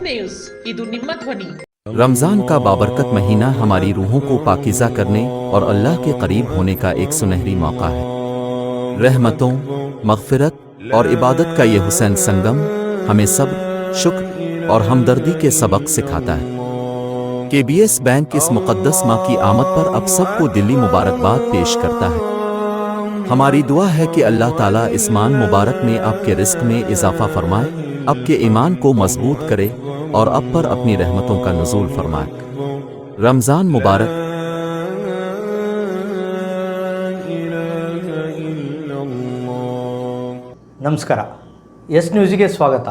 News, ಇದು ನಿಮ್ಮ ಧ್ವನಿ। रमज़ान का बाबरकत महीना हमारी रूहों को पाकीज़ा करने और अल्लाह के करीब होने का एक सुनहरी मौका है। रहमतों, मग़फ़िरत और इबादत का ये हुसैन संगम हमें सब्र, शुक्र और हमदर्दी के सबक सिखाता है। KBS बैंक इस मुक़द्दस माह की आमद पर अब सबको दिली मुबारकबाद पेश करता है। हमारी दुआ है कि अल्लाह ताला इस मान मुबारक में आपके रिस्क में इजाफ़ा फरमाए, आपके ईमान को मजबूत करे और अब पर अपनी रहमतों का नुज़ूल फरमाए। रमज़ान मुबारक। ನಮಸ್ಕಾರ, ಎಸ್ ನ್ಯೂಸ್ಗೆ ಸ್ವಾಗತ.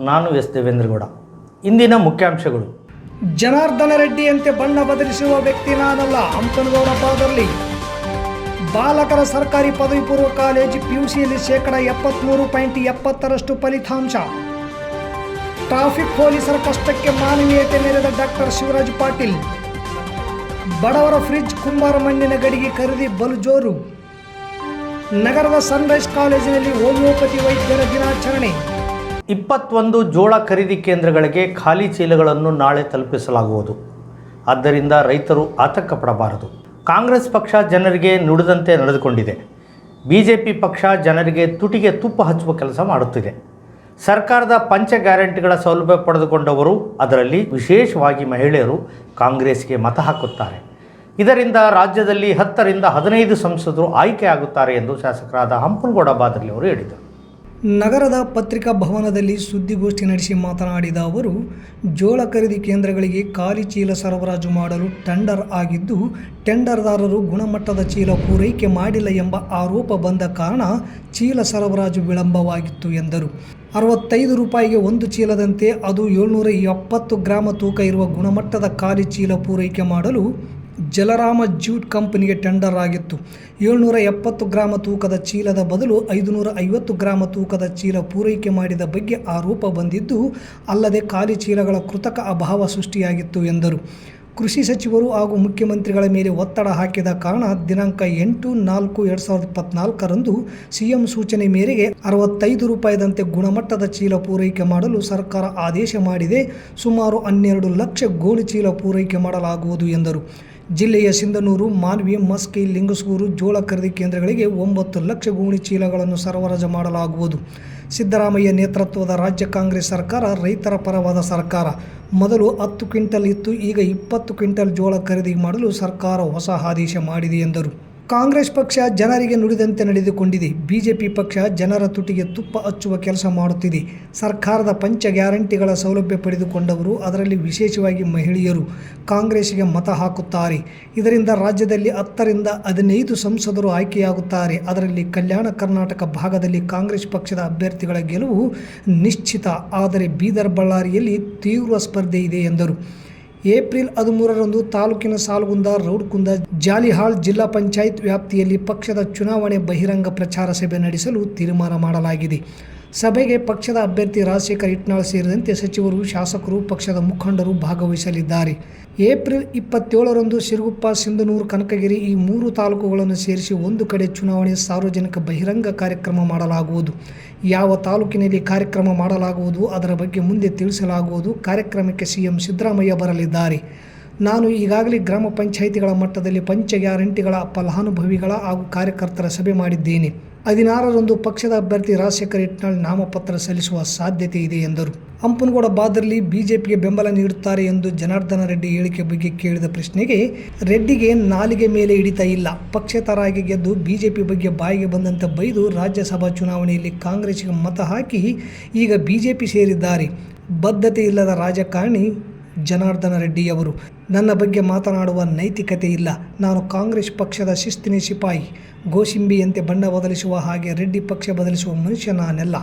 ನಾನು ಎಸ್ ದೇವೇಂದ್ರಗೌಡ. ಇಂದಿನ ಮುಖ್ಯಾಂಶಗಳು. ಜನಾರ್ದನ ರೆಡ್ಡಿಯಂತೆ ಬಣ್ಣ ಬದಲಿಸುವ ವ್ಯಕ್ತಿ ನಾನಲ್ಲ, ಹಂಪನಗೌಡ ಬಾದರ್ಲಿ. ಬಾಲಕರ ಸರ್ಕಾರಿ ಪದವಿ ಪೂರ್ವ ಕಾಲೇಜು PUCಯಲ್ಲಿ 73.70% ಫಲಿತಾಂಶ. ಟ್ರಾಫಿಕ್ ಪೊಲೀಸರ ಕಷ್ಟಕ್ಕೆ ಮಾನವೀಯತೆ ಮೆರೆದ ಡಾಕ್ಟರ್ ಶಿವರಾಜ್ ಪಾಟೀಲ್. ಬಡವರ ಫ್ರಿಡ್ಜ್ ಕುಂಬಾರ ಮಣ್ಣಿನ ಗಡಿಗೆ ಖರೀದಿ ಬಲು ಜೋರು. ನಗರದ ಸನ್ರೈಸ್ ಕಾಲೇಜಿನಲ್ಲಿ ಹೋಮಿಯೋಪತಿ ವೈದ್ಯರ ದಿನಾಚರಣೆ. 21 ಜೋಳ ಖರೀದಿ ಕೇಂದ್ರಗಳಿಗೆ ಖಾಲಿ ಚೀಲಗಳನ್ನು ನಾಳೆ ತಲುಪಿಸಲಾಗುವುದು. ಆದ್ದರಿಂದ ರೈತರು ಆತಂಕ ಪಡಬಾರದು. ಕಾಂಗ್ರೆಸ್ ಪಕ್ಷ ಜನರಿಗೆ ನುಡಿದಂತೆ ನಡೆದುಕೊಂಡಿದೆ. BJP ಪಕ್ಷ ಜನರಿಗೆ ತುಟಿಗೆ ತುಪ್ಪ ಹಚ್ಚುವ ಕೆಲಸ ಮಾಡುತ್ತಿದೆ. ಸರ್ಕಾರದ ಪಂಚ ಗ್ಯಾರಂಟಿಗಳ ಸೌಲಭ್ಯ ಪಡೆದುಕೊಂಡವರು, ಅದರಲ್ಲಿ ವಿಶೇಷವಾಗಿ ಮಹಿಳೆಯರು ಕಾಂಗ್ರೆಸ್ಗೆ ಮತ ಹಾಕುತ್ತಾರೆ. ಇದರಿಂದ ರಾಜ್ಯದಲ್ಲಿ 10 ರಿಂದ 15 ಸಂಸದರು ಆಯ್ಕೆಯಾಗುತ್ತಾರೆ ಎಂದು ಶಾಸಕರಾದ ಹಂಪನಗೌಡ ಬಾದರ್ಲಿ ಅವರು ಹೇಳಿದರು. ನಗರದ ಪತ್ರಿಕಾ ಭವನದಲ್ಲಿ ಸುದ್ದಿಗೋಷ್ಠಿ ನಡೆಸಿ ಮಾತನಾಡಿದ ಅವರು, ಜೋಳ ಖರೀದಿ ಕೇಂದ್ರಗಳಿಗೆ ಖಾಲಿ ಚೀಲ ಸರಬರಾಜು ಮಾಡಲು ಟೆಂಡರ್ ಆಗಿದ್ದು, ಟೆಂಡರ್ದಾರರು ಗುಣಮಟ್ಟದ ಚೀಲ ಪೂರೈಕೆ ಮಾಡಿಲ್ಲ ಎಂಬ ಆರೋಪ ಬಂದ ಕಾರಣ ಚೀಲ ಸರಬರಾಜು ವಿಳಂಬವಾಗಿತ್ತು ಎಂದರು. 65 ರೂಪಾಯಿಗೆ ಒಂದು ಚೀಲದಂತೆ ಅದು 770 ಗ್ರಾಮ ತೂಕ ಇರುವ ಗುಣಮಟ್ಟದ ಖಾಲಿ ಚೀಲ ಪೂರೈಕೆ ಮಾಡಲು ಜಲರಾಮ ಜ್ಯೂಟ್ ಕಂಪನಿಗೆ ಟೆಂಡರ್ ಆಗಿತ್ತು. 770 ಗ್ರಾಮ ತೂಕದ ಚೀಲದ ಬದಲು 550 ಗ್ರಾಮ ತೂಕದ ಚೀಲ ಪೂರೈಕೆ ಮಾಡಿದ ಬಗ್ಗೆ ಆರೋಪ ಬಂದಿದ್ದು, ಅಲ್ಲದೆ ಖಾಲಿ ಚೀಲಗಳ ಕೃತಕ ಅಭಾವ ಸೃಷ್ಟಿಯಾಗಿತ್ತು ಎಂದರು. ಕೃಷಿ ಸಚಿವರು ಹಾಗೂ ಮುಖ್ಯಮಂತ್ರಿಗಳ ಮೇಲೆ ಒತ್ತಡ ಹಾಕಿದ ಕಾರಣ ದಿನಾಂಕ 8/4/2024 CM ಸೂಚನೆ ಮೇರೆಗೆ 65 ರೂಪಾಯಿದಂತೆ ಗುಣಮಟ್ಟದ ಚೀಲ ಪೂರೈಕೆ ಮಾಡಲು ಸರ್ಕಾರ ಆದೇಶ ಮಾಡಿದೆ. ಸುಮಾರು 12 ಲಕ್ಷ ಗೋಣಿ ಚೀಲ ಪೂರೈಕೆ ಮಾಡಲಾಗುವುದು ಎಂದರು. ಜಿಲ್ಲೆಯ ಸಿಂಧನೂರು, ಮಾನ್ವಿ, ಮಸ್ಕಿ, ಲಿಂಗಸೂರು ಜೋಳ ಖರೀದಿ ಕೇಂದ್ರಗಳಿಗೆ 9 ಲಕ್ಷ ಗೋಣಿ ಚೀಲಗಳನ್ನು ಸರಬರಾಜು ಮಾಡಲಾಗುವುದು. ಸಿದ್ದರಾಮಯ್ಯ ನೇತೃತ್ವದ ರಾಜ್ಯ ಕಾಂಗ್ರೆಸ್ ಸರ್ಕಾರ ರೈತರ ಪರವಾದ ಸರ್ಕಾರ. ಮೊದಲು 10 ಕ್ವಿಂಟಲ್ ಇತ್ತು, ಈಗ 20 ಕ್ವಿಂಟಲ್ ಜೋಳ ಖರೀದಿ ಮಾಡಲು ಸರ್ಕಾರ ಹೊಸ ಆದೇಶ ಮಾಡಿದೆ ಎಂದರು. ಕಾಂಗ್ರೆಸ್ ಪಕ್ಷ ಜನರಿಗೆ ನುಡಿದಂತೆ ನಡೆದುಕೊಂಡಿದೆ. BJP ಪಕ್ಷ ಜನರ ತುಟಿಗೆ ತುಪ್ಪ ಹಚ್ಚುವ ಕೆಲಸ ಮಾಡುತ್ತಿದೆ. ಸರ್ಕಾರದ ಪಂಚ ಗ್ಯಾರಂಟಿಗಳ ಸೌಲಭ್ಯ ಪಡೆದುಕೊಂಡವರು, ಅದರಲ್ಲಿ ವಿಶೇಷವಾಗಿ ಮಹಿಳೆಯರು ಕಾಂಗ್ರೆಸ್ಗೆ ಮತ ಹಾಕುತ್ತಾರೆ. ಇದರಿಂದ ರಾಜ್ಯದಲ್ಲಿ 10 ರಿಂದ 15 ಸಂಸದರು ಆಯ್ಕೆಯಾಗುತ್ತಾರೆ. ಅದರಲ್ಲಿ ಕಲ್ಯಾಣ ಕರ್ನಾಟಕ ಭಾಗದಲ್ಲಿ ಕಾಂಗ್ರೆಸ್ ಪಕ್ಷದ ಅಭ್ಯರ್ಥಿಗಳ ಗೆಲುವು ನಿಶ್ಚಿತ. ಆದರೆ ಬೀದರ್, ಬಳ್ಳಾರಿಯಲ್ಲಿ ತೀವ್ರ ಸ್ಪರ್ಧೆ ಇದೆ ಎಂದರು. ಏಪ್ರಿಲ್ 13ರಂದು ತಾಲೂಕಿನ ಸಾಲಗುಂದ, ರೌಡ್ಕುಂದ, ಜಾಲಿಹಾಳ್ ಜಿಲ್ಲಾ ಪಂಚಾಯತ್ ವ್ಯಾಪ್ತಿಯಲ್ಲಿ ಪಕ್ಷದ ಚುನಾವಣೆ ಬಹಿರಂಗ ಪ್ರಚಾರ ಸಭೆ ನಡೆಸಲು ತೀರ್ಮಾನ ಮಾಡಲಾಗಿದೆ. ಸಭೆಗೆ ಪಕ್ಷದ ಅಭ್ಯರ್ಥಿ ರಾಜಶೇಖರ್ ಇಟ್ನಾಳ್ ಸೇರಿದಂತೆ ಸಚಿವರು, ಶಾಸಕರು, ಪಕ್ಷದ ಮುಖಂಡರು ಭಾಗವಹಿಸಲಿದ್ದಾರೆ. ಏಪ್ರಿಲ್ 27ರಂದು ಸಿರುಗುಪ್ಪ, ಸಿಂಧನೂರು, ಕನಕಗಿರಿ ಈ 3 ತಾಲೂಕುಗಳನ್ನು ಸೇರಿಸಿ ಒಂದು ಕಡೆ ಚುನಾವಣೆ ಸಾರ್ವಜನಿಕ ಬಹಿರಂಗ ಕಾರ್ಯಕ್ರಮ ಮಾಡಲಾಗುವುದು. ಯಾವ ತಾಲೂಕಿನಲ್ಲಿ ಕಾರ್ಯಕ್ರಮ ಮಾಡಲಾಗುವುದು ಅದರ ಬಗ್ಗೆ ಮುಂದೆ ತಿಳಿಸಲಾಗುವುದು. ಕಾರ್ಯಕ್ರಮಕ್ಕೆ CM ಸಿದ್ದರಾಮಯ್ಯ ಬರಲಿದ್ದಾರೆ. ನಾನು ಈಗಾಗಲೇ ಗ್ರಾಮ ಪಂಚಾಯಿತಿಗಳ ಮಟ್ಟದಲ್ಲಿ ಪಂಚ ಗ್ಯಾರಂಟಿಗಳ ಫಲಾನುಭವಿಗಳ ಹಾಗೂ ಕಾರ್ಯಕರ್ತರ ಸಭೆ ಮಾಡಿದ್ದೇನೆ. 16ರಂದು ಪಕ್ಷದ ಅಭ್ಯರ್ಥಿ ರಾಜಶೇಖರ್ ಇಟ್ನಾಳ್ ನಾಮಪತ್ರ ಸಲ್ಲಿಸುವ ಸಾಧ್ಯತೆ ಇದೆ ಎಂದರು. ಹಂಪನಗೌಡ ಬಾದರ್ಲಿ BJPಗೆ ಬೆಂಬಲ ನೀಡುತ್ತಾರೆ ಎಂದು ಜನಾರ್ದನ ರೆಡ್ಡಿ ಹೇಳಿಕೆ ಬಗ್ಗೆ ಕೇಳಿದ ಪ್ರಶ್ನೆಗೆ, ರೆಡ್ಡಿಗೆ ನಾಲಿಗೆ ಮೇಲೆ ಹಿಡಿತ ಇಲ್ಲ. ಪಕ್ಷೇತರಾಗಿ ಗೆದ್ದು BJP ಬಗ್ಗೆ ಬಾಯಿಗೆ ಬಂದಂತೆ ಬೈದು ರಾಜ್ಯಸಭಾ ಚುನಾವಣೆಯಲ್ಲಿ ಕಾಂಗ್ರೆಸ್ಗೆ ಮತ ಹಾಕಿ ಈಗ BJP ಸೇರಿದ್ದಾರೆ. ಬದ್ಧತೆ ಇಲ್ಲದ ರಾಜಕಾರಣಿ ಜನಾರ್ದನ ರೆಡ್ಡಿಯವರು. ನನ್ನ ಬಗ್ಗೆ ಮಾತನಾಡುವ ನೈತಿಕತೆ ಇಲ್ಲ. ನಾನು ಕಾಂಗ್ರೆಸ್ ಪಕ್ಷದ ಶಿಸ್ತಿನ ಸಿಪಾಯಿ. ಗೋಸಿಂಬಿಯಂತೆ ಬಣ್ಣ ಬದಲಿಸುವ ಹಾಗೆ ರೆಡ್ಡಿ ಪಕ್ಷ ಬದಲಿಸುವ ಮನುಷ್ಯ ನಾನೆಲ್ಲ.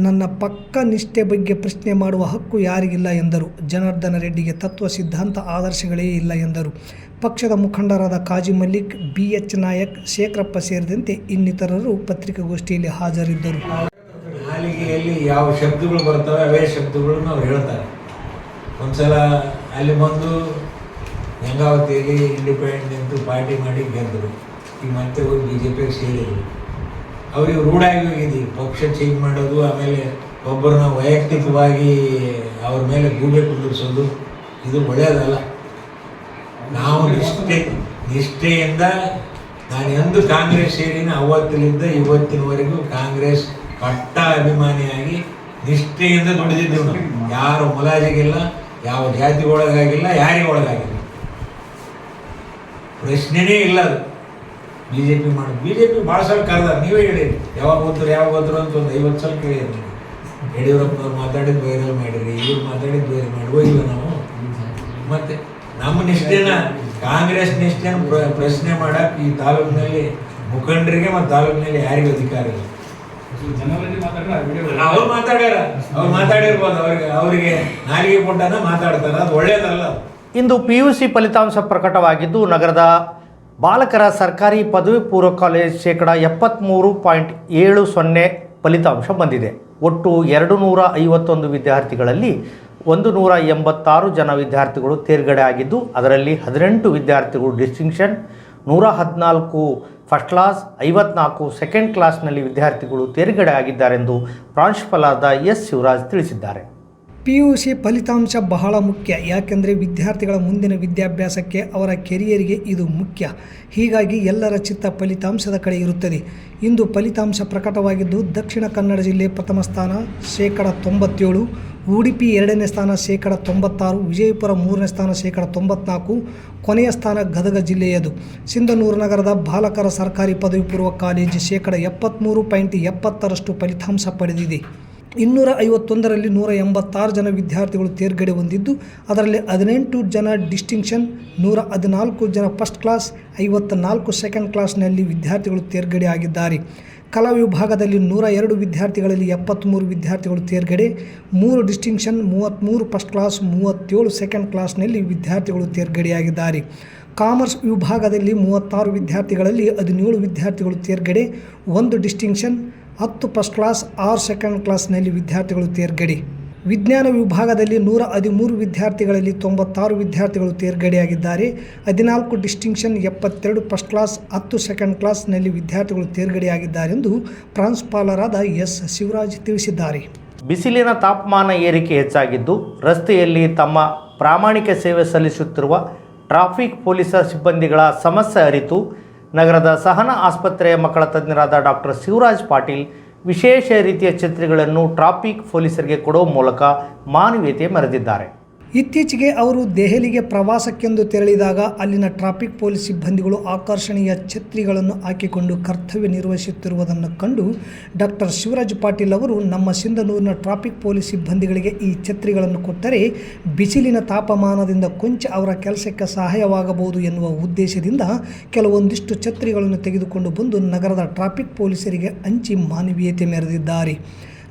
ನನ್ನ ಪಕ್ಕ ನಿಷ್ಠೆ ಬಗ್ಗೆ ಪ್ರಶ್ನೆ ಮಾಡುವ ಹಕ್ಕು ಯಾರಿಗಿಲ್ಲ ಎಂದರು. ಜನಾರ್ದನ ರೆಡ್ಡಿಗೆ ತತ್ವ, ಸಿದ್ಧಾಂತ, ಆದರ್ಶಗಳೇ ಇಲ್ಲ ಎಂದರು. ಪಕ್ಷದ ಮುಖಂಡರಾದ ಕಾಜಿ ಮಲ್ಲಿಕ್, BH ನಾಯಕ್, ಶೇಖರಪ್ಪ ಸೇರಿದಂತೆ ಇನ್ನಿತರರು ಪತ್ರಿಕಾಗೋಷ್ಠಿಯಲ್ಲಿ ಹಾಜರಿದ್ದರು. ನಾಲಿಗೆಯಲ್ಲಿ ಯಾವ ಶಬ್ದಗಳು ಬರ್ತವೆ ಅವೇ ಶಬ್ದಗಳನ್ನು ಅವ್ರು ಹೇಳ್ತಾರೆ. ಒಂದ್ಸಲ ಅಲ್ಲಿ ಬಂದು ಗಂಗಾವತಿಯಲ್ಲಿ ಇಂಡಿಪೆಂಡೆಂಟ್ ಪಾರ್ಟಿ ಮಾಡಿ ಗೆದ್ದರು. ಈಗ ಮತ್ತೆ ಹೋಗಿ BJPಗೆ ಸೇರಿದರು. ಅವ್ರಿಗೆ ರೂಢಾಗಿ ಹೋಗಿದ್ದೀವಿ ಪಕ್ಷ ಚೇಂಜ್ ಮಾಡೋದು, ಆಮೇಲೆ ಒಬ್ಬರನ್ನ ವೈಯಕ್ತಿಕವಾಗಿ ಅವ್ರ ಮೇಲೆ ಗೂಬೆ ಕುಂದಿರಿಸೋದು ಇದು ಒಳ್ಳೆಯದಲ್ಲ. ನಾವು ನಿಷ್ಠೆಯಿಂದ ನಾನು ಎಂದು ಕಾಂಗ್ರೆಸ್ ಸೇರಿನ ಅವತ್ತಿನಿಂದ ಇವತ್ತಿನವರೆಗೂ ಕಾಂಗ್ರೆಸ್ ಕಟ್ಟ ಅಭಿಮಾನಿಯಾಗಿ ನಿಷ್ಠೆಯಿಂದ ದುಡಿದಿದ್ದೆವು. ನಾವು ಯಾರು ಮುಲಾಜಿಗಿಲ್ಲ, ಯಾವ ಜಾತಿ ಒಳಗಾಗಿಲ್ಲ, ಯಾರಿಗೆ ಒಳಗಾಗಿಲ್ಲ, ಪ್ರಶ್ನೆನೇ ಇಲ್ಲ. ಅದು BJP ಮಾಡೋದು. BJP ಭಾಳ ಸಲ ಕರೆದಾರೆ, ನೀವೇ ಹೇಳಿರಿ ಯಾವಾಗ ಹೋದ್ರು ಅಂತ ಒಂದು 50 ಸಲ ಕೇಳಿರಿ. ಯಡಿಯೂರಪ್ಪನವ್ರು ಮಾತಾಡಿದ್ದು ವೈರಲ್ ಮಾಡಿರಿ, ಇವ್ರು ಮಾತಾಡಿದ್ದು ವೈರಲ್ ಮಾಡಿ ಹೋಗಿಲ್ಲ ನಾವು. ಮತ್ತೆ ನಮ್ಮ ನಿಷ್ಠೆನ, ಕಾಂಗ್ರೆಸ್ ನಿಷ್ಠೆನ ಪ್ರಶ್ನೆ ಮಾಡಕ್ಕೆ ಈ ತಾಲೂಕಿನಲ್ಲಿ ಮುಖಂಡರಿಗೆ ಮತ್ತು ತಾಲೂಕಿನಲ್ಲಿ ಯಾರಿಗೂ ಅಧಿಕಾರ ಇಲ್ಲ. ಅವ್ರು ಮಾತಾಡಿರ್ಬೋದು, ಅವರಿಗೆ ನಾಲಿಗೆ ಕೊಟ್ಟಾನ ಮಾತಾಡ್ತಾರೆ, ಅದು ಒಳ್ಳೆಯದಲ್ಲ. ಇಂದು PUC ಫಲಿತಾಂಶ ಪ್ರಕಟವಾಗಿದ್ದು ನಗರದ ಬಾಲಕರ ಸರ್ಕಾರಿ ಪದವಿ ಪೂರ್ವ ಕಾಲೇಜ್ 73.70 ಫಲಿತಾಂಶ ಬಂದಿದೆ. ಒಟ್ಟು 251 ವಿದ್ಯಾರ್ಥಿಗಳಲ್ಲಿ 186 ಜನ ವಿದ್ಯಾರ್ಥಿಗಳು ತೇರ್ಗಡೆ ಆಗಿದ್ದು, ಅದರಲ್ಲಿ 18 ವಿದ್ಯಾರ್ಥಿಗಳು ಡಿಸ್ಟಿಂಕ್ಷನ್, 114 ಫಸ್ಟ್ ಕ್ಲಾಸ್, 54 ಸೆಕೆಂಡ್ ಕ್ಲಾಸ್ನಲ್ಲಿ ವಿದ್ಯಾರ್ಥಿಗಳು ತೇರ್ಗಡೆ ಆಗಿದ್ದಾರೆಂದು ಪ್ರಾಂಶುಪಾಲರಾದ ಎಸ್ ಶಿವರಾಜ್ ತಿಳಿಸಿದ್ದಾರೆ. PUC ಫಲಿತಾಂಶ ಬಹಳ ಮುಖ್ಯ, ಯಾಕೆಂದರೆ ವಿದ್ಯಾರ್ಥಿಗಳ ಮುಂದಿನ ವಿದ್ಯಾಭ್ಯಾಸಕ್ಕೆ, ಅವರ ಕೆರಿಯರಿಗೆ ಇದು ಮುಖ್ಯ. ಹೀಗಾಗಿ ಎಲ್ಲರ ಚಿತ್ತ ಫಲಿತಾಂಶದ ಕಡೆ ಇರುತ್ತದೆ. ಇಂದು ಫಲಿತಾಂಶ ಪ್ರಕಟವಾಗಿದ್ದು ದಕ್ಷಿಣ ಕನ್ನಡ ಜಿಲ್ಲೆ ಪ್ರಥಮ ಸ್ಥಾನ 97%, ಉಡುಪಿ 2ನೇ ಸ್ಥಾನ 96%, ವಿಜಯಪುರ 3ನೇ ಸ್ಥಾನ 94%, ಕೊನೆಯ ಸ್ಥಾನ ಗದಗ ಜಿಲ್ಲೆಯದು. ಸಿಂಧನೂರು ನಗರದ ಬಾಲಕರ ಸರ್ಕಾರಿ ಪದವಿ ಪೂರ್ವ ಕಾಲೇಜು 73.70% ಫಲಿತಾಂಶ ಪಡೆದಿದೆ. 251ರಲ್ಲಿ 186 ಜನ ವಿದ್ಯಾರ್ಥಿಗಳು ತೇರ್ಗಡೆ ಹೊಂದಿದ್ದು, ಅದರಲ್ಲಿ 18 ಜನ ಡಿಸ್ಟಿಂಕ್ಷನ್, 114 ಜನ ಫಸ್ಟ್ ಕ್ಲಾಸ್, 54 ಸೆಕೆಂಡ್ ಕ್ಲಾಸ್ನಲ್ಲಿ ವಿದ್ಯಾರ್ಥಿಗಳು ತೇರ್ಗಡೆ ಆಗಿದ್ದಾರೆ. ಕಲಾ ವಿಭಾಗದಲ್ಲಿ 102 ವಿದ್ಯಾರ್ಥಿಗಳಲ್ಲಿ 73 ವಿದ್ಯಾರ್ಥಿಗಳು ತೇರ್ಗಡೆ, 3 ಡಿಸ್ಟಿಂಕ್ಷನ್, 33 ಫಸ್ಟ್ ಕ್ಲಾಸ್, 37 ಸೆಕೆಂಡ್ ಕ್ಲಾಸ್ನಲ್ಲಿ ವಿದ್ಯಾರ್ಥಿಗಳು ತೇರ್ಗಡೆಯಾಗಿದ್ದಾರೆ. ಕಾಮರ್ಸ್ ವಿಭಾಗದಲ್ಲಿ 36 ವಿದ್ಯಾರ್ಥಿಗಳಲ್ಲಿ 17 ವಿದ್ಯಾರ್ಥಿಗಳು ತೇರ್ಗಡೆ, 1 ಡಿಸ್ಟಿಂಕ್ಷನ್, 10 ಫಸ್ಟ್ ಕ್ಲಾಸ್, 6 ಸೆಕೆಂಡ್ ಕ್ಲಾಸ್ನಲ್ಲಿ ವಿದ್ಯಾರ್ಥಿಗಳು ತೇರ್ಗಡೆ. ವಿಜ್ಞಾನ ವಿಭಾಗದಲ್ಲಿ 113 ವಿದ್ಯಾರ್ಥಿಗಳಲ್ಲಿ 96 ವಿದ್ಯಾರ್ಥಿಗಳು ತೇರ್ಗಡೆಯಾಗಿದ್ದಾರೆ. 14 ಡಿಸ್ಟಿಂಕ್ಷನ್, 72 ಫಸ್ಟ್ ಕ್ಲಾಸ್, 10 ಸೆಕೆಂಡ್ ಕ್ಲಾಸ್ನಲ್ಲಿ ವಿದ್ಯಾರ್ಥಿಗಳು ತೇರ್ಗಡೆಯಾಗಿದ್ದಾರೆಂದು ಪ್ರಾಂಶುಪಾಲರಾದ ಎಸ್ ಶಿವರಾಜ್ ತಿಳಿಸಿದ್ದಾರೆ. ಬಿಸಿಲಿನ ತಾಪಮಾನ ಏರಿಕೆ ಹೆಚ್ಚಾಗಿದ್ದು, ರಸ್ತೆಯಲ್ಲಿ ತಮ್ಮ ಪ್ರಾಮಾಣಿಕ ಸೇವೆ ಸಲ್ಲಿಸುತ್ತಿರುವ ಟ್ರಾಫಿಕ್ ಪೊಲೀಸ್ ಸಿಬ್ಬಂದಿಗಳ ಸಮಸ್ಯೆ ಅರಿತು ನಗರದ ಸಹನಾ ಆಸ್ಪತ್ರೆಯ ಮಕ್ಕಳ ತಜ್ಞರಾದ ಡಾಕ್ಟರ್ ಶಿವರಾಜ್ ಪಾಟೀಲ್ ವಿಶೇಷ ರೀತಿಯ ಛತ್ರಿಗಳನ್ನು ಟ್ರಾಫಿಕ್ ಪೊಲೀಸರಿಗೆ ಕೊಡುವ ಮೂಲಕ ಮಾನವೀಯತೆ ಮೆರೆದಿದ್ದಾರೆ. ಇತ್ತೀಚೆಗೆ ಅವರು ದೆಹಲಿಗೆ ಪ್ರವಾಸಕ್ಕೆಂದು ತೆರಳಿದಾಗ ಅಲ್ಲಿನ ಟ್ರಾಫಿಕ್ ಪೊಲೀಸ್ ಸಿಬ್ಬಂದಿಗಳು ಆಕರ್ಷಣೀಯ ಛತ್ರಿಗಳನ್ನು ಹಾಕಿಕೊಂಡು ಕರ್ತವ್ಯ ನಿರ್ವಹಿಸುತ್ತಿರುವುದನ್ನು ಕಂಡು ಡಾಕ್ಟರ್ ಶಿವರಾಜ್ ಪಾಟೀಲ್ ಅವರು ನಮ್ಮ ಸಿಂಧನೂರಿನ ಟ್ರಾಫಿಕ್ ಪೊಲೀಸ್ ಸಿಬ್ಬಂದಿಗಳಿಗೆ ಈ ಛತ್ರಿಗಳನ್ನು ಕೊಟ್ಟರೆ ಬಿಸಿಲಿನ ತಾಪಮಾನದಿಂದ ಕೊಂಚ ಅವರ ಕೆಲಸಕ್ಕೆ ಸಹಾಯವಾಗಬಹುದು ಎನ್ನುವ ಉದ್ದೇಶದಿಂದ ಕೆಲವೊಂದಿಷ್ಟು ಛತ್ರಿಗಳನ್ನು ತೆಗೆದುಕೊಂಡು ಬಂದು ನಗರದ ಟ್ರಾಫಿಕ್ ಪೊಲೀಸರಿಗೆ ಹಂಚಿ ಮಾನವೀಯತೆ ಮೆರೆದಿದ್ದಾರೆ.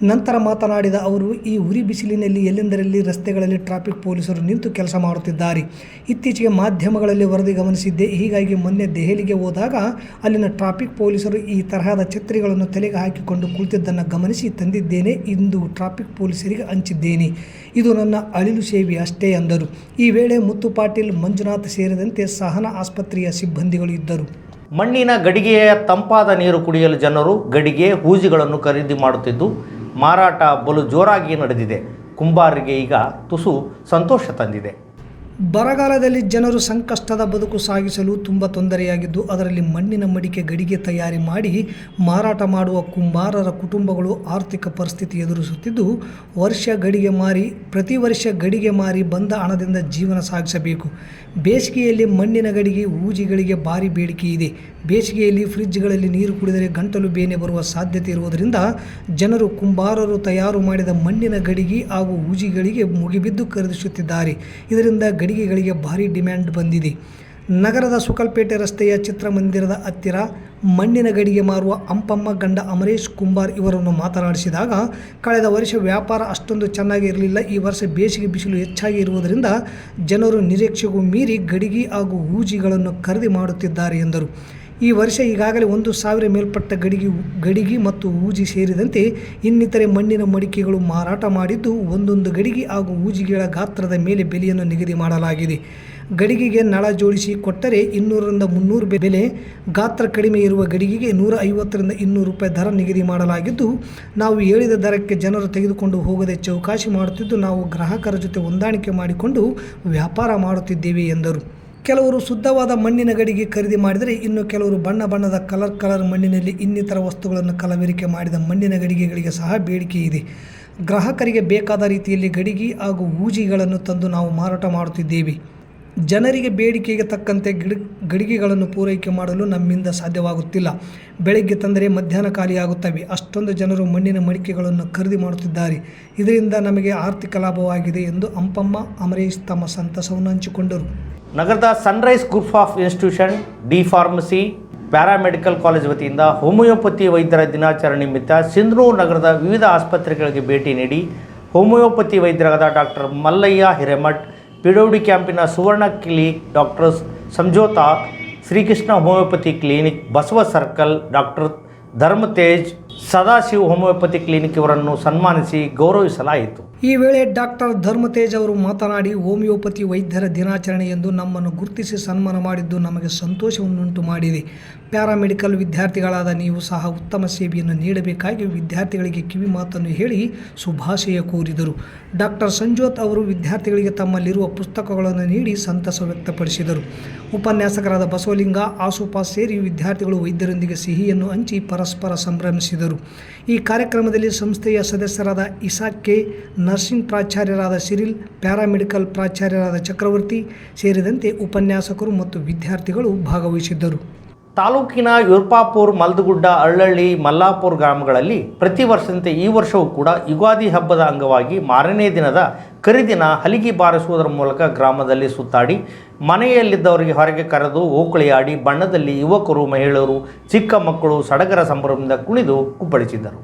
ನಂತರ ಮಾತನಾಡಿದ ಅವರು, ಈ ಉರಿ ಬಿಸಿಲಿನಲ್ಲಿ ಎಲ್ಲೆಂದರಲ್ಲಿ ರಸ್ತೆಗಳಲ್ಲಿ ಟ್ರಾಫಿಕ್ ಪೊಲೀಸರು ನಿಂತು ಕೆಲಸ ಮಾಡುತ್ತಿದ್ದಾರೆ. ಇತ್ತೀಚೆಗೆ ಮಾಧ್ಯಮಗಳಲ್ಲಿ ವರದಿ ಗಮನಿಸಿದ್ದೆ. ಹೀಗಾಗಿ ಮೊನ್ನೆ ದೆಹಲಿಗೆ ಹೋದಾಗ ಅಲ್ಲಿನ ಟ್ರಾಫಿಕ್ ಪೊಲೀಸರು ಈ ತರಹದ ಛತ್ರಿಗಳನ್ನು ತಲೆಗೆ ಹಾಕಿಕೊಂಡು ಕುಳಿತಿದ್ದನ್ನು ಗಮನಿಸಿ ತಂದಿದ್ದೇನೆ. ಇಂದು ಟ್ರಾಫಿಕ್ ಪೊಲೀಸರಿಗೆ ಹಂಚಿದ್ದೇನೆ. ಇದು ನನ್ನ ಅಳಿಲು ಸೇವೆ ಅಷ್ಟೇ ಎಂದರು. ಈ ವೇಳೆ ಮುತ್ತು ಪಾಟೀಲ್, ಮಂಜುನಾಥ್ ಸೇರಿದಂತೆ ಸಹನಾ ಆಸ್ಪತ್ರೆಯ ಸಿಬ್ಬಂದಿಗಳು ಇದ್ದರು. ಮಣ್ಣಿನ ಗಡಿಗೆಯ ತಂಪಾದ ನೀರು ಕುಡಿಯಲು ಜನರು ಗಡಿಗೆ, ಹೂಜಿಗಳನ್ನು ಖರೀದಿ ಮಾಡುತ್ತಿದ್ದು, ಮಾರಾಟ ಬಲು ಜೋರಾಗಿ ನಡೆದಿದೆ. ಕುಂಬಾರರಿಗೆ ಈಗ ತುಸು ಸಂತೋಷ ತಂದಿದೆ. ಬರಗಾಲದಲ್ಲಿ ಜನರು ಸಂಕಷ್ಟದ ಬದುಕು ಸಾಗಿಸಲು ತುಂಬ ತೊಂದರೆಯಾಗಿದ್ದು, ಅದರಲ್ಲಿ ಮಣ್ಣಿನ ಮಡಿಕೆ ಗಡಿಗೆ ತಯಾರಿ ಮಾಡಿ ಮಾರಾಟ ಮಾಡುವ ಕುಂಬಾರರ ಕುಟುಂಬಗಳು ಆರ್ಥಿಕ ಪರಿಸ್ಥಿತಿ ಎದುರಿಸುತ್ತಿದ್ದು, ಪ್ರತಿ ವರ್ಷ ಗಡಿಗೆ ಮಾರಿ ಬಂದ ಹಣದಿಂದ ಜೀವನ ಸಾಗಿಸಬೇಕು. ಬೇಸಿಗೆಯಲ್ಲಿ ಮಣ್ಣಿನ ಗಡಿಗೆ, ಹೂಜಿಗಳಿಗೆ ಭಾರಿ ಬೇಡಿಕೆ ಇದೆ. ಬೇಸಿಗೆಯಲ್ಲಿ ಫ್ರಿಡ್ಜ್ಗಳಲ್ಲಿ ನೀರು ಕುಡಿದರೆ ಗಂಟಲು ಬೇನೆ ಬರುವ ಸಾಧ್ಯತೆ ಇರುವುದರಿಂದ ಜನರು ಕುಂಬಾರರು ತಯಾರು ಮಾಡಿದ ಮಣ್ಣಿನ ಗಡಿಗೆ ಹಾಗೂ ಹೂಜಿಗಳಿಗೆ ಮುಗಿಬಿದ್ದು ಖರೀದಿಸುತ್ತಿದ್ದಾರೆ. ಇದರಿಂದ ಗಡಿಗೆಗಳಿಗೆ ಭಾರಿ ಡಿಮ್ಯಾಂಡ್ ಬಂದಿದೆ. ನಗರದ ಸುಕಲ್ಪೇಟೆ ರಸ್ತೆಯ ಚಿತ್ರಮಂದಿರದ ಹತ್ತಿರ ಮಣ್ಣಿನ ಗಡಿಗೆ ಮಾರುವ ಅಂಪಮ್ಮ ಗಂಡ ಅಮರೇಶ್ ಕುಂಬಾರ್ ಇವರನ್ನು ಮಾತನಾಡಿಸಿದಾಗ, ಕಳೆದ ವರ್ಷ ವ್ಯಾಪಾರ ಅಷ್ಟೊಂದು ಚೆನ್ನಾಗಿ ಇರಲಿಲ್ಲ. ಈ ವರ್ಷ ಬೇಸಿಗೆ ಬಿಸಿಲು ಹೆಚ್ಚಾಗಿ ಇರುವುದರಿಂದ ಜನರು ನಿರೀಕ್ಷೆಗೂ ಮೀರಿ ಗಡಿಗೆ ಹಾಗೂ ಹೂಜಿಗಳನ್ನು ಖರೀದಿ ಮಾಡುತ್ತಿದ್ದಾರೆ ಎಂದರು. ಈ ವರ್ಷ ಈಗಾಗಲೇ 1,000 ಮೇಲ್ಪಟ್ಟ ಗಡಿಗೆ ಮತ್ತು ಹೂಜಿ ಸೇರಿದಂತೆ ಇನ್ನಿತರೆ ಮಣ್ಣಿನ ಮಡಿಕೆಗಳು ಮಾರಾಟ ಮಾಡಿದ್ದು, ಒಂದೊಂದು ಗಡಿಗೆ ಹಾಗೂ ಹೂಜಿಗಳ ಗಾತ್ರದ ಮೇಲೆ ಬೆಲೆಯನ್ನು ನಿಗದಿ ಮಾಡಲಾಗಿದೆ. ಗಡಿಗೆಗೆ ನಳ ಜೋಡಿಸಿ ಕೊಟ್ಟರೆ 200ರಿಂದ 300 ಬೆಲೆ, ಗಾತ್ರ ಕಡಿಮೆ ಇರುವ ಗಡಿಗೆಗೆ 150ರಿಂದ 200 ರೂಪಾಯಿ ದರ ನಿಗದಿ ಮಾಡಲಾಗಿದ್ದು, ನಾವು ಹೇಳಿದ ದರಕ್ಕೆ ಜನರು ತೆಗೆದುಕೊಂಡು ಹೋಗದೆ ಚೌಕಾಶಿ ಮಾಡುತ್ತಿದ್ದು, ನಾವು ಗ್ರಾಹಕರ ಜೊತೆ ಹೊಂದಾಣಿಕೆ ಮಾಡಿಕೊಂಡು ವ್ಯಾಪಾರ ಮಾಡುತ್ತಿದ್ದೇವೆ ಎಂದರು. ಕೆಲವರು ಶುದ್ಧವಾದ ಮಣ್ಣಿನ ಗಡಿಗೆ ಖರೀದಿ ಮಾಡಿದರೆ, ಇನ್ನು ಕೆಲವರು ಬಣ್ಣ ಬಣ್ಣದ ಕಲರ್ ಮಣ್ಣಿನಲ್ಲಿ ಇನ್ನಿತರ ವಸ್ತುಗಳನ್ನು ಕಲಬೆರಕೆ ಮಾಡಿದ ಮಣ್ಣಿನ ಗಡಿಗೆಗಳಿಗೆ ಸಹ ಬೇಡಿಕೆ ಇದೆ. ಗ್ರಾಹಕರಿಗೆ ಬೇಕಾದ ರೀತಿಯಲ್ಲಿ ಗಡಿಗೆ ಹಾಗೂ ಹೂಜಿಗಳನ್ನು ತಂದು ನಾವು ಮಾರಾಟ ಮಾಡುತ್ತಿದ್ದೇವೆ. ಜನರಿಗೆ ಬೇಡಿಕೆಗೆ ತಕ್ಕಂತೆ ಗಡಿಗೆಗಳನ್ನು ಪೂರೈಕೆ ಮಾಡಲು ನಮ್ಮಿಂದ ಸಾಧ್ಯವಾಗುತ್ತಿಲ್ಲ. ಬೆಳಗ್ಗೆ ತಂದರೆ ಮಧ್ಯಾಹ್ನ ಖಾಲಿಯಾಗುತ್ತವೆ. ಅಷ್ಟೊಂದು ಜನರು ಮಣ್ಣಿನ ಮಡಿಕೆಗಳನ್ನು ಖರೀದಿ ಮಾಡುತ್ತಿದ್ದಾರೆ. ಇದರಿಂದ ನಮಗೆ ಆರ್ಥಿಕ ಲಾಭವಾಗಿದೆ ಎಂದು ಅಂಪಮ್ಮ ಅಮರೇಶ್ ತಮ್ಮ ಸಂತಸವನ್ನು ಹಂಚಿಕೊಂಡರು. ನಗರದ sunrise group of institution D pharmacy paramedical college ವತಿಯಿಂದ ಹೋಮಿಯೋಪತಿ ವೈದ್ಯರ ದಿನಾಚರಣೆ ನಿಮಿತ್ತ ಸಿಂಧನೂರು ನಗರದ ವಿವಿಧ ಆಸ್ಪತ್ರೆಗಳಿಗೆ ಭೇಟಿ ನೀಡಿ ಹೋಮಿಯೋಪತಿ ವೈದ್ಯರಾದ ಡಾಕ್ಟರ್ ಮಲ್ಲಯ್ಯ ಹಿರೇಮಠ್, ಪಿಡಬ್ಲ್ಯೂಡಿ ಕ್ಯಾಂಪಿನ Suvarna clinic doctor Sanjota, Shrikrishna homeopathy clinic Basava circle doctor Dharmatej, Sadashiv homeopathy clinic ಇವರನ್ನು ಸನ್ಮಾನಿಸಿ ಗೌರವಿಸಲಾಯಿತು. ಈ ವೇಳೆ ಡಾಕ್ಟರ್ ಧರ್ಮತೇಜ್ ಅವರು ಮಾತನಾಡಿ, ಹೋಮಿಯೋಪತಿ ವೈದ್ಯರ ದಿನಾಚರಣೆ ಎಂದು ನಮ್ಮನ್ನು ಗುರುತಿಸಿ ಸನ್ಮಾನ ಮಾಡಿದ್ದು ನಮಗೆ ಸಂತೋಷವನ್ನುಂಟು ಮಾಡಿದೆ. ಪ್ಯಾರಾಮೆಡಿಕಲ್ ವಿದ್ಯಾರ್ಥಿಗಳಾದ ನೀವು ಸಹ ಉತ್ತಮ ಸೇವೆಯನ್ನು ನೀಡಬೇಕಾಗಿ ವಿದ್ಯಾರ್ಥಿಗಳಿಗೆ ಕಿವಿ ಮಾತನ್ನು ಹೇಳಿ ಶುಭಾಶಯ ಕೋರಿದರು. ಡಾಕ್ಟರ್ ಸಂಜೋತ್ ಅವರು ವಿದ್ಯಾರ್ಥಿಗಳಿಗೆ ತಮ್ಮಲ್ಲಿರುವ ಪುಸ್ತಕಗಳನ್ನು ನೀಡಿ ಸಂತಸ ವ್ಯಕ್ತಪಡಿಸಿದರು. ಉಪನ್ಯಾಸಕರಾದ ಬಸವಲಿಂಗ, ಆಸುಪಾಸ್ ಸೇರಿ ವಿದ್ಯಾರ್ಥಿಗಳು ವೈದ್ಯರೊಂದಿಗೆ ಸಿಹಿಯನ್ನು ಹಂಚಿ ಪರಸ್ಪರ ಸಂಭ್ರಮಿಸಿದರು. ಈ ಕಾರ್ಯಕ್ರಮದಲ್ಲಿ ಸಂಸ್ಥೆಯ ಸದಸ್ಯರಾದ ಇಸಾಕ್ಕೆ, ನರ್ಸಿಂಗ್ ಪ್ರಾಚಾರ್ಯರಾದ ಸಿರಿಲ್, ಪ್ಯಾರಾಮೆಡಿಕಲ್ ಪ್ರಾಚಾರ್ಯರಾದ ಚಕ್ರವರ್ತಿ ಸೇರಿದಂತೆ ಉಪನ್ಯಾಸಕರು ಮತ್ತು ವಿದ್ಯಾರ್ಥಿಗಳು ಭಾಗವಹಿಸಿದ್ದರು. ತಾಲೂಕಿನ ಯುರ್ಪಾಪುರ್, ಮಲ್ದಗುಡ್ಡ, ಅಳ್ಳಳ್ಳಿ, ಮಲ್ಲಾಪುರ ಗ್ರಾಮಗಳಲ್ಲಿ ಪ್ರತಿ ವರ್ಷದಂತೆ ಈ ವರ್ಷವೂ ಕೂಡ ಯುಗಾದಿ ಹಬ್ಬದ ಅಂಗವಾಗಿ ಮಾರನೇ ದಿನದ ಕರಿದಿನ ಹಲಿಗೆ ಬಾರಿಸುವುದರ ಮೂಲಕ ಗ್ರಾಮದಲ್ಲಿ ಸುತ್ತಾಡಿ ಮನೆಯಲ್ಲಿದ್ದವರಿಗೆ ಹೊರಗೆ ಕರೆದು ಓಕುಳಿಯಾಡಿ ಬಣ್ಣದಲ್ಲಿ ಯುವಕರು, ಮಹಿಳೆಯರು, ಚಿಕ್ಕ ಮಕ್ಕಳು ಸಡಗರ ಸಂಭ್ರಮದಿಂದ ಕುಣಿದು ಕುಪ್ಪಳಿಸಿದ್ದರು.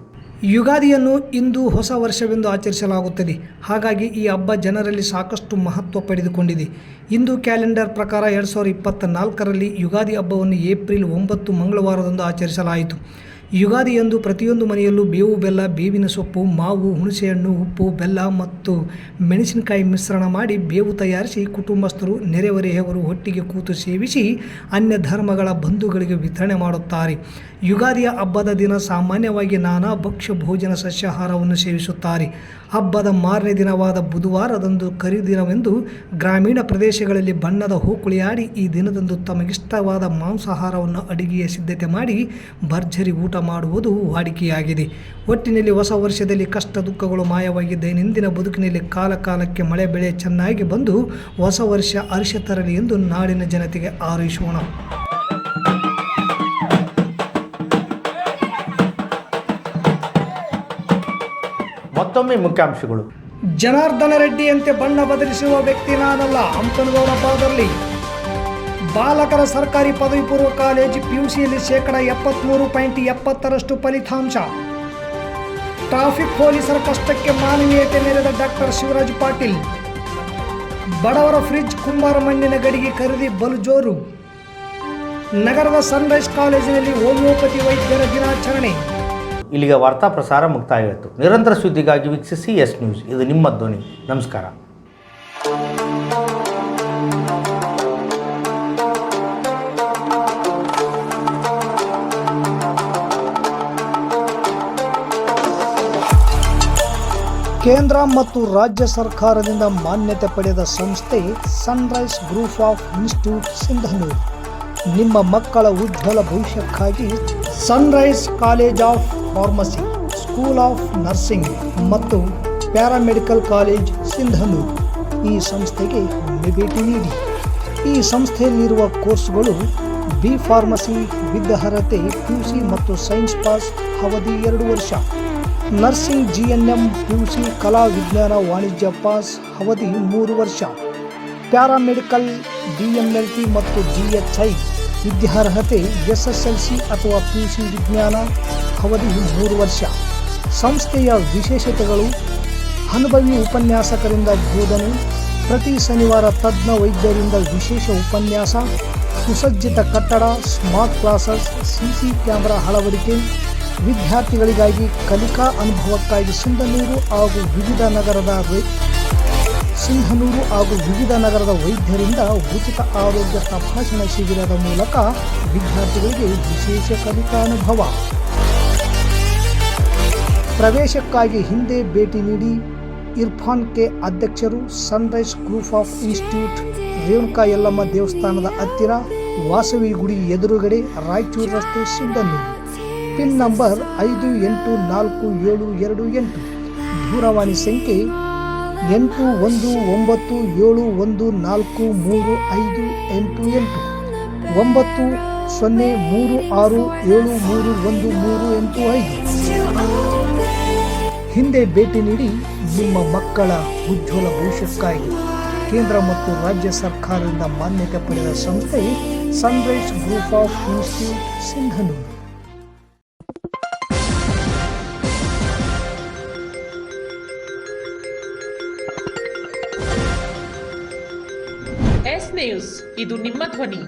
ಯುಗಾದಿಯನ್ನು ಇಂದು ಹೊಸ ವರ್ಷವೆಂದು ಆಚರಿಸಲಾಗುತ್ತದೆ. ಹಾಗಾಗಿ ಈ ಹಬ್ಬ ಜನರಲ್ಲಿ ಸಾಕಷ್ಟು ಮಹತ್ವ ಪಡೆದುಕೊಂಡಿದೆ. ಹಿಂದೂ ಕ್ಯಾಲೆಂಡರ್ ಪ್ರಕಾರ 2024ರಲ್ಲಿ ಯುಗಾದಿ ಹಬ್ಬವನ್ನು ಏಪ್ರಿಲ್ 9 ಮಂಗಳವಾರದಂದು ಆಚರಿಸಲಾಯಿತು. ಯುಗಾದಿಯಂದು ಪ್ರತಿಯೊಂದು ಮನೆಯಲ್ಲೂ ಬೇವು ಬೆಲ್ಲ, ಬೇವಿನ ಸೊಪ್ಪು, ಮಾವು, ಹುಣಸೆಹಣ್ಣು, ಉಪ್ಪು, ಬೆಲ್ಲ ಮತ್ತು ಮೆಣಸಿನಕಾಯಿ ಮಿಶ್ರಣ ಮಾಡಿ ಬೇವು ತಯಾರಿಸಿ ಕುಟುಂಬಸ್ಥರು, ನೆರೆಹೊರೆಯವರು ಒಟ್ಟಿಗೆ ಕೂತು ಸೇವಿಸಿ ಅನ್ಯ ಧರ್ಮಗಳ ಬಂಧುಗಳಿಗೆ ವಿತರಣೆ ಮಾಡುತ್ತಾರೆ. ಯುಗಾದಿಯ ಹಬ್ಬದ ದಿನ ಸಾಮಾನ್ಯವಾಗಿ ನಾನಾ ಭಕ್ಷ್ಯ ಭೋಜನ ಸಸ್ಯಾಹಾರವನ್ನು ಸೇವಿಸುತ್ತಾರೆ. ಹಬ್ಬದ ಮಾರನೇ ದಿನವಾದ ಬುಧವಾರದಂದು ಕರಿದಿನವೆಂದು ಗ್ರಾಮೀಣ ಪ್ರದೇಶಗಳಲ್ಲಿ ಬಣ್ಣದ ಹೂಕುಳಿಯಾಡಿ ಈ ದಿನದಂದು ತಮಗಿಷ್ಟವಾದ ಮಾಂಸಾಹಾರವನ್ನು ಅಡುಗೆಯ ಸಿದ್ಧತೆ ಮಾಡಿ ಭರ್ಜರಿ ಊಟ ಮಾಡುವುದು ವಾಡಿಕೆಯಾಗಿದೆ. ಒಟ್ಟಿನಲ್ಲಿ ಹೊಸ ವರ್ಷದಲ್ಲಿ ಕಷ್ಟ ದುಃಖಗಳು ಮಾಯವಾಗಿ ದೈನಂದಿನ ಬದುಕಿನಲ್ಲಿ ಕಾಲಕ್ಕೆ ಮಳೆ ಬೆಳೆ ಚೆನ್ನಾಗಿ ಬಂದು ಹೊಸ ವರ್ಷ ಹರ್ಷ ತರಲಿ ಎಂದು ನಾಡಿನ ಜನತೆಗೆ ಹಾರೈಸೋಣ. ಮತ್ತೊಮ್ಮೆ ಮುಖ್ಯಾಂಶಗಳು. ಜನಾರ್ದನ ರೆಡ್ಡಿಯಂತೆ ಬಣ್ಣ ಬದಲಿಸುವ ವ್ಯಕ್ತಿ ನಾನಲ್ಲ, ಹಂಪನಗೌಡ ಬಾದರ್ಲಿ. ಬಾಲಕರ ಸರ್ಕಾರಿ ಪದವಿ ಪೂರ್ವ ಕಾಲೇಜು PUCಯಲ್ಲಿ 73.70% ಫಲಿತಾಂಶ. ಟ್ರಾಫಿಕ್ ಪೊಲೀಸರ ಕಷ್ಟಕ್ಕೆ ಮಾನವೀಯತೆ ಮೆರೆದ ಡಾಕ್ಟರ್ ಶಿವರಾಜ್ ಪಾಟೀಲ್. ಬಡವರ ಫ್ರಿಡ್ಜ್, ಕುಂಬಾರ ಮಣ್ಣಿನ ಗಡಿಗೆ ಖರೀದಿ ಬಲು ಜೋರು. ನಗರದ ಸನ್ರೈಸ್ ಕಾಲೇಜಿನಲ್ಲಿ ಹೋಮಿಯೋಪತಿ ವೈದ್ಯರ ದಿನಾಚರಣೆ. ಇಲ್ಲಿಗೆ ವಾರ್ತಾ ಪ್ರಸಾರ ಮುಕ್ತಾಯವಾಯಿತು. ನಿರಂತರ ಸುದ್ದಿಗಾಗಿ ವೀಕ್ಷಿಸಿ ಎಸ್ ನ್ಯೂಸ್. ಇದು ನಿಮ್ಮ ಧ್ವನಿ. ನಮಸ್ಕಾರ. ಕೇಂದ್ರ ಮತ್ತು ರಾಜ್ಯ ಸರ್ಕಾರದಿಂದ ಮಾನ್ಯತೆ ಪಡೆದ ಸಂಸ್ಥೆ sunrise group of institute Sindhanur. ನಿಮ್ಮ ಮಕ್ಕಳ ಉಜ್ವಲ ಭವಿಷ್ಯಕ್ಕಾಗಿ Sunrise college of pharmacy, school of nursing ಮತ್ತು ಪ್ಯಾರಾಮೆಡಿಕಲ್ ಕಾಲೇಜ್ ಸಿಂಧನೂರು ಈ ಸಂಸ್ಥೆಗೆ ಒಮ್ಮೆ ಭೇಟಿ ನೀಡಿ. ಈ ಸಂಸ್ಥೆಯಲ್ಲಿರುವ ಕೋರ್ಸ್ಗಳು ಬಿ ಫಾರ್ಮಸಿ ವಿದ್ಯ ಅರ್ಹತೆ PUC ಮತ್ತು ಸೈನ್ಸ್ ಪಾಸ್ ಅವಧಿ 2 ವರ್ಷ, ನರ್ಸಿಂಗ್ GNM PUC ಕಲಾ ವಿಜ್ಞಾನ ವಾಣಿಜ್ಯ ಪಾಸ್ ಅವಧಿ 3 ವರ್ಷ, ಪ್ಯಾರಾಮೆಡಿಕಲ್ DMLT ಮತ್ತು DHI ವಿದ್ಯಾರ್ಹತೆ SSLC ಅಥವಾ PUC ವಿಜ್ಞಾನ ಅವಧಿ 3 ವರ್ಷ. ಸಂಸ್ಥೆಯ ವಿಶೇಷತೆಗಳು: ಅನುಭವಿ ಉಪನ್ಯಾಸಕರಿಂದ ಬೋಧನೆ, ಪ್ರತಿ ಶನಿವಾರ ತಜ್ಞ ವೈದ್ಯರಿಂದ ವಿಶೇಷ ಉಪನ್ಯಾಸ, ಸುಸಜ್ಜಿತ ಕಟ್ಟಡ, ಸ್ಮಾರ್ಟ್ ಕ್ಲಾಸಸ್, CC ಕ್ಯಾಮೆರಾ ಅಳವಡಿಕೆ, ವಿದ್ಯಾರ್ಥಿಗಳಿಗಾಗಿ ಕಲಿಕಾ ಅನುಭವಕ್ಕಾಗಿ ಸಿಂಧನೂರು ಹಾಗೂ ವಿವಿಧ ನಗರದ ಸಿಂಧನೂರು ಹಾಗೂ ವಿವಿಧ ನಗರದ ವೈದ್ಯರಿಂದ ಉಚಿತ ಆರೋಗ್ಯ ತಪಾಸಣಾ ಶಿಬಿರದ ಮೂಲಕ ವಿದ್ಯಾರ್ಥಿಗಳಿಗೆ ವಿಶೇಷ ಕಲಿಕಾನುಭವ. ಪ್ರವೇಶಕ್ಕಾಗಿ ಹಿಂದೆ ಭೇಟಿ ನೀಡಿ. ಇರ್ಫಾನ್ ಕೆ ಅಧ್ಯಕ್ಷರು, Sunrise group of institute, Renuka Yellamma ದೇವಸ್ಥಾನದ ಹತ್ತಿರ, ವಾಸವಿ ಗುಡಿ ಎದುರುಗಡೆ, ರಾಯಚೂರು ರಸ್ತೆ, ಸಿಂಧನೂರು. Pin number 514728. ದೂರವಾಣಿ ಸಂಖ್ಯೆ 8197143588 9036731385. ಹಿಂದೆ ಭೇಟಿ ನೀಡಿ. ನಿಮ್ಮ ಮಕ್ಕಳ ಉಜ್ವಲ ಭವಿಷ್ಯಕ್ಕಾಗಿ ಕೇಂದ್ರ ಮತ್ತು ರಾಜ್ಯ ಸರ್ಕಾರದಿಂದ ಮಾನ್ಯತೆ ಪಡೆದ ಸಂಸ್ಥೆ sunrise group of institute, Sindhanur. S news, ಇದು ನಿಮ್ಮ ಧ್ವನಿ.